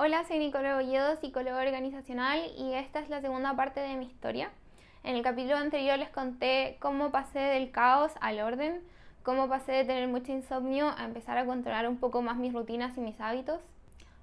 Hola, soy Nicole Bolledo, psicóloga organizacional, y esta es la segunda parte de mi historia. En el capítulo anterior les conté cómo pasé del caos al orden, cómo pasé de tener mucho insomnio a empezar a controlar un poco más mis rutinas y mis hábitos.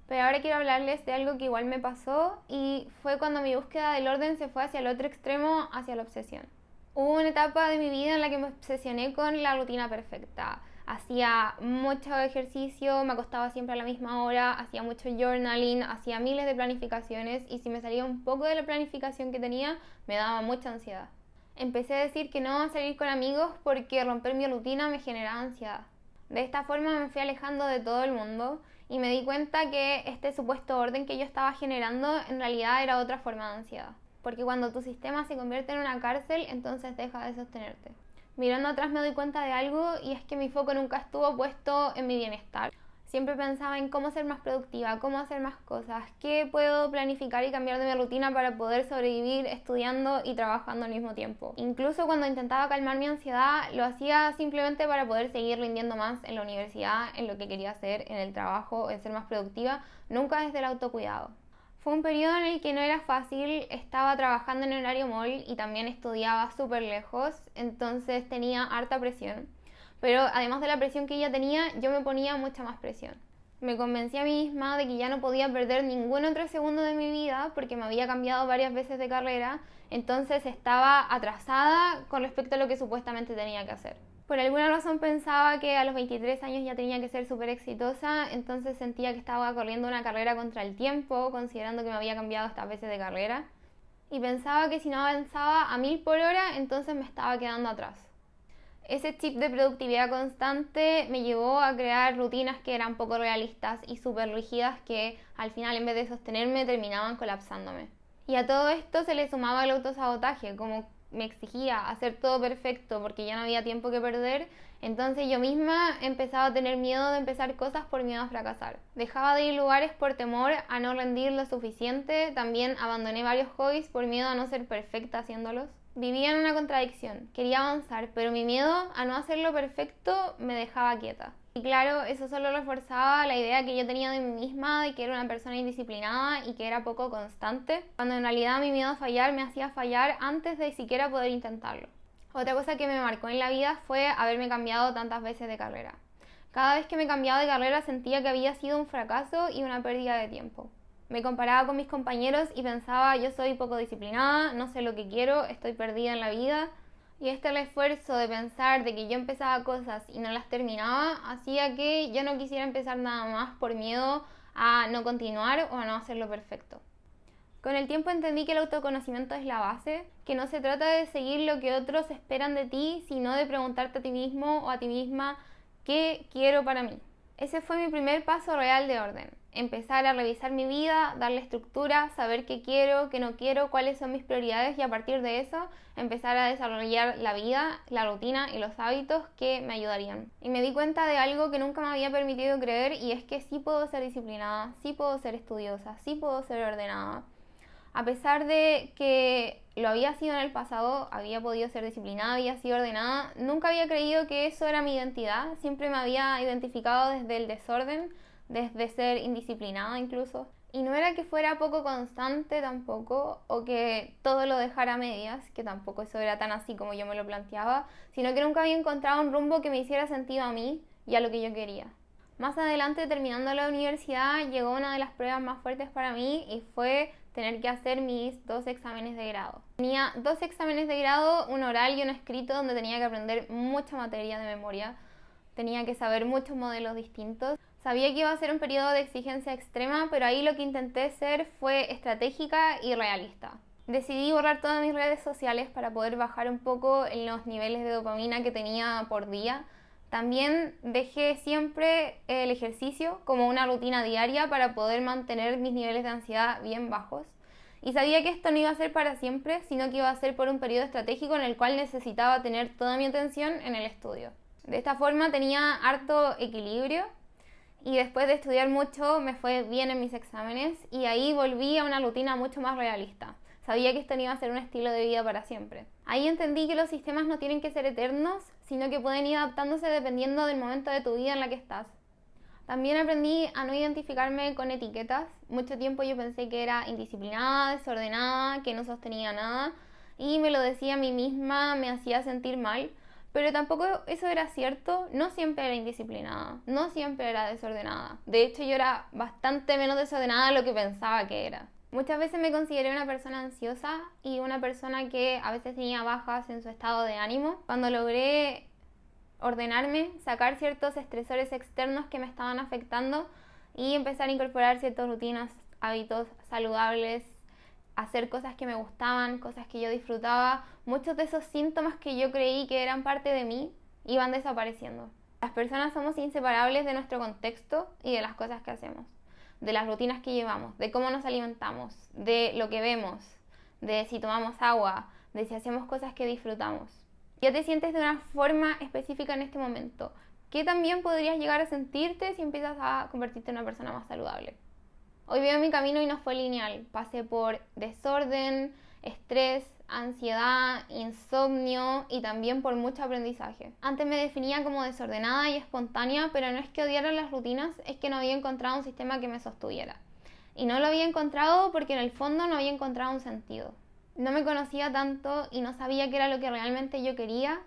Pero ahora quiero hablarles de algo que igual me pasó y fue cuando mi búsqueda del orden se fue hacia el otro extremo, hacia la obsesión. Hubo una etapa de mi vida en la que me obsesioné con la rutina perfecta. Hacía mucho ejercicio, me acostaba siempre a la misma hora, hacía mucho journaling, hacía miles de planificaciones y si me salía un poco de la planificación que tenía, me daba mucha ansiedad. Empecé a decir que no a salir con amigos porque romper mi rutina me generaba ansiedad. De esta forma me fui alejando de todo el mundo y me di cuenta que este supuesto orden que yo estaba generando en realidad era otra forma de ansiedad. Porque cuando tu sistema se convierte en una cárcel, entonces deja de sostenerte. Mirando atrás me doy cuenta de algo y es que mi foco nunca estuvo puesto en mi bienestar. Siempre pensaba en cómo ser más productiva, cómo hacer más cosas, qué puedo planificar y cambiar de mi rutina para poder sobrevivir estudiando y trabajando al mismo tiempo. Incluso cuando intentaba calmar mi ansiedad, lo hacía simplemente para poder seguir rindiendo más en la universidad, en lo que quería hacer, en el trabajo, en ser más productiva, nunca desde el autocuidado. Fue un periodo en el que no era fácil, estaba trabajando en horario mall y también estudiaba súper lejos, entonces tenía harta presión. Pero además de la presión que ella tenía, yo me ponía mucha más presión. Me convencí a mí misma de que ya no podía perder ningún otro segundo de mi vida porque me había cambiado varias veces de carrera, entonces estaba atrasada con respecto a lo que supuestamente tenía que hacer. Por alguna razón pensaba que a los 23 años ya tenía que ser súper exitosa, entonces sentía que estaba corriendo una carrera contra el tiempo, considerando que me había cambiado estas veces de carrera. Y pensaba que si no avanzaba a 1000 por hora, entonces me estaba quedando atrás. Ese chip de productividad constante me llevó a crear rutinas que eran poco realistas y súper rígidas que al final en vez de sostenerme terminaban colapsándome. Y a todo esto se le sumaba el autosabotaje, como me exigía hacer todo perfecto porque ya no había tiempo que perder, entonces yo misma empezaba a tener miedo de empezar cosas por miedo a fracasar. Dejaba de ir a lugares por temor a no rendir lo suficiente, también abandoné varios hobbies por miedo a no ser perfecta haciéndolos. Vivía en una contradicción, quería avanzar, pero mi miedo a no hacerlo perfecto me dejaba quieta. Y claro, eso solo reforzaba la idea que yo tenía de mí misma, de que era una persona indisciplinada y que era poco constante, cuando en realidad mi miedo a fallar me hacía fallar antes de siquiera poder intentarlo. Otra cosa que me marcó en la vida fue haberme cambiado tantas veces de carrera. Cada vez que me cambiaba de carrera sentía que había sido un fracaso y una pérdida de tiempo. Me comparaba con mis compañeros y pensaba, yo soy poco disciplinada, no sé lo que quiero, estoy perdida en la vida. Y este esfuerzo de pensar de que yo empezaba cosas y no las terminaba hacía que yo no quisiera empezar nada más por miedo a no continuar o a no hacerlo perfecto. Con el tiempo entendí que el autoconocimiento es la base, que no se trata de seguir lo que otros esperan de ti, sino de preguntarte a ti mismo o a ti misma qué quiero para mí. Ese fue mi primer paso real de orden. Empezar a revisar mi vida, darle estructura, saber qué quiero, qué no quiero, cuáles son mis prioridades y a partir de eso empezar a desarrollar la vida, la rutina y los hábitos que me ayudarían. Y me di cuenta de algo que nunca me había permitido creer y es que sí puedo ser disciplinada, sí puedo ser estudiosa, sí puedo ser ordenada. A pesar de que lo había sido en el pasado, había podido ser disciplinada, había sido ordenada, nunca había creído que eso era mi identidad, siempre me había identificado desde el desorden, desde ser indisciplinada incluso. Y no era que fuera poco constante tampoco, o que todo lo dejara a medias, que tampoco eso era tan así como yo me lo planteaba, sino que nunca había encontrado un rumbo que me hiciera sentido a mí y a lo que yo quería. Más adelante, terminando la universidad, llegó una de las pruebas más fuertes para mí y fue tener que hacer mis 2 exámenes de grado. Tenía 2 exámenes de grado, un oral y un escrito, donde tenía que aprender mucha materia de memoria. Tenía que saber muchos modelos distintos. Sabía que iba a ser un periodo de exigencia extrema, pero ahí lo que intenté ser fue estratégica y realista. Decidí borrar todas mis redes sociales para poder bajar un poco en los niveles de dopamina que tenía por día. También dejé siempre el ejercicio como una rutina diaria para poder mantener mis niveles de ansiedad bien bajos. Y sabía que esto no iba a ser para siempre, sino que iba a ser por un periodo estratégico en el cual necesitaba tener toda mi atención en el estudio. De esta forma tenía harto equilibrio y después de estudiar mucho me fue bien en mis exámenes y ahí volví a una rutina mucho más realista. Sabía que esto no iba a ser un estilo de vida para siempre. Ahí entendí que los sistemas no tienen que ser eternos, sino que pueden ir adaptándose dependiendo del momento de tu vida en la que estás. También aprendí a no identificarme con etiquetas. Mucho tiempo yo pensé que era indisciplinada, desordenada, que no sostenía nada y me lo decía a mí misma, me hacía sentir mal. Pero tampoco eso era cierto, no siempre era indisciplinada, no siempre era desordenada. De hecho, yo era bastante menos desordenada de lo que pensaba que era. Muchas veces me consideré una persona ansiosa y una persona que a veces tenía bajas en su estado de ánimo. Cuando logré ordenarme, sacar ciertos estresores externos que me estaban afectando y empezar a incorporar ciertas rutinas, hábitos saludables, hacer cosas que me gustaban, cosas que yo disfrutaba, muchos de esos síntomas que yo creí que eran parte de mí iban desapareciendo. Las personas somos inseparables de nuestro contexto y de las cosas que hacemos, de las rutinas que llevamos, de cómo nos alimentamos, de lo que vemos, de si tomamos agua, de si hacemos cosas que disfrutamos. Ya te sientes de una forma específica en este momento. ¿Qué también podrías llegar a sentirte si empiezas a convertirte en una persona más saludable? Hoy veo mi camino y no fue lineal. Pasé por desorden, estrés, ansiedad, insomnio y también por mucho aprendizaje. Antes me definía como desordenada y espontánea, pero no es que odiara las rutinas, es que no había encontrado un sistema que me sostuviera. Y no lo había encontrado porque en el fondo no había encontrado un sentido. No me conocía tanto y no sabía qué era lo que realmente yo quería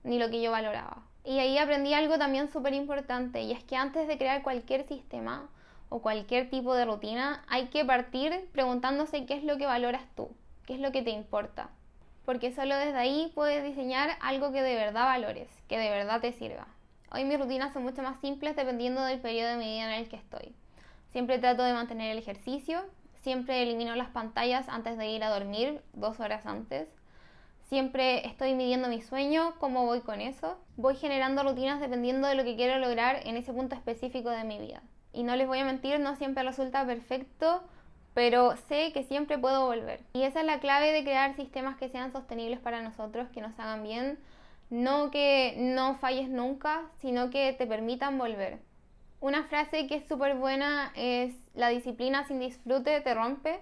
ni lo que yo valoraba. Y ahí aprendí algo también súper importante, y es que antes de crear cualquier sistema o cualquier tipo de rutina, hay que partir preguntándose qué es lo que valoras tú, qué es lo que te importa. Porque solo desde ahí puedes diseñar algo que de verdad valores, que de verdad te sirva. Hoy mis rutinas son mucho más simples dependiendo del periodo de mi vida en el que estoy. Siempre trato de mantener el ejercicio, siempre elimino las pantallas antes de ir a dormir, 2 horas antes. Siempre estoy midiendo mi sueño, cómo voy con eso. Voy generando rutinas dependiendo de lo que quiero lograr en ese punto específico de mi vida. Y no les voy a mentir, no siempre resulta perfecto, pero sé que siempre puedo volver. Y esa es la clave de crear sistemas que sean sostenibles para nosotros, que nos hagan bien. No que no falles nunca, sino que te permitan volver. Una frase que es súper buena es: la disciplina sin disfrute te rompe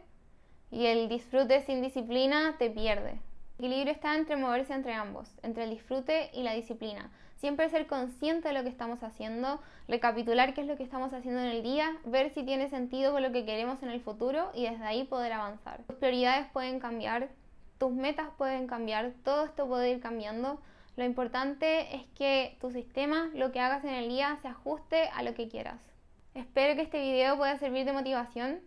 y el disfrute sin disciplina te pierde. El equilibrio está entre moverse entre ambos, entre el disfrute y la disciplina. Siempre ser consciente de lo que estamos haciendo, recapitular qué es lo que estamos haciendo en el día, ver si tiene sentido con lo que queremos en el futuro y desde ahí poder avanzar. Tus prioridades pueden cambiar, tus metas pueden cambiar, todo esto puede ir cambiando. Lo importante es que tu sistema, lo que hagas en el día, se ajuste a lo que quieras. Espero que este video pueda servir de motivación.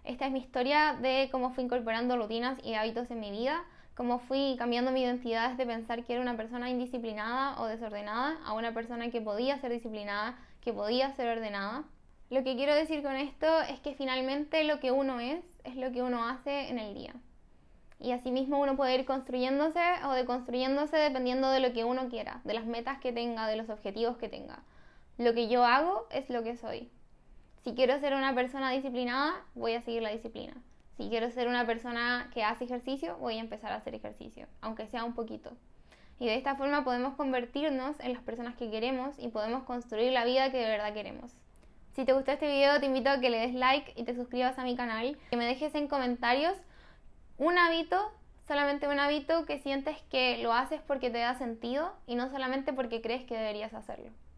Esta es mi historia de cómo fui incorporando rutinas y hábitos en mi vida, cómo fui cambiando mi identidad desde pensar que era una persona indisciplinada o desordenada a una persona que podía ser disciplinada, que podía ser ordenada. Lo que quiero decir con esto es que finalmente lo que uno es lo que uno hace en el día. Y asimismo uno puede ir construyéndose o deconstruyéndose dependiendo de lo que uno quiera, de las metas que tenga, de los objetivos que tenga. Lo que yo hago es lo que soy. Si quiero ser una persona disciplinada, voy a seguir la disciplina. Si quiero ser una persona que hace ejercicio, voy a empezar a hacer ejercicio, aunque sea un poquito. Y de esta forma podemos convertirnos en las personas que queremos y podemos construir la vida que de verdad queremos. Si te gustó este video, te invito a que le des like y te suscribas a mi canal, que me dejes en comentarios un hábito, solamente un hábito que sientes que lo haces porque te da sentido y no solamente porque crees que deberías hacerlo.